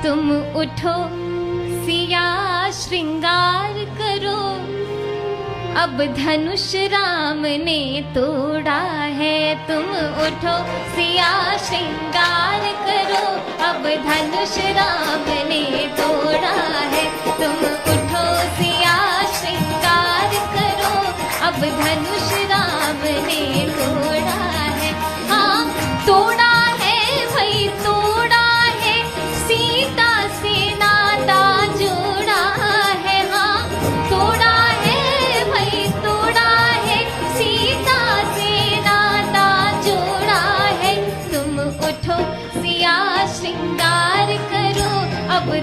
तुम उठो सिया श्रृंगार करो, अब धनुष राम ने तोड़ा है। तुम उठो सिया श्रृंगार करो, अब धनुष राम ने तोड़ा है। तुम उठो सिया श्रृंगार करो, अब धनुष राम ने तोड़ा है। हाँ तोड़ा है भाई तोड़ा है, सीता से नाता जोड़ा है। हाँ तोड़ा है भाई तोड़ा है, सीता से नाता जोड़ा है। तुम उठो सिया श्रृंगार करो, अब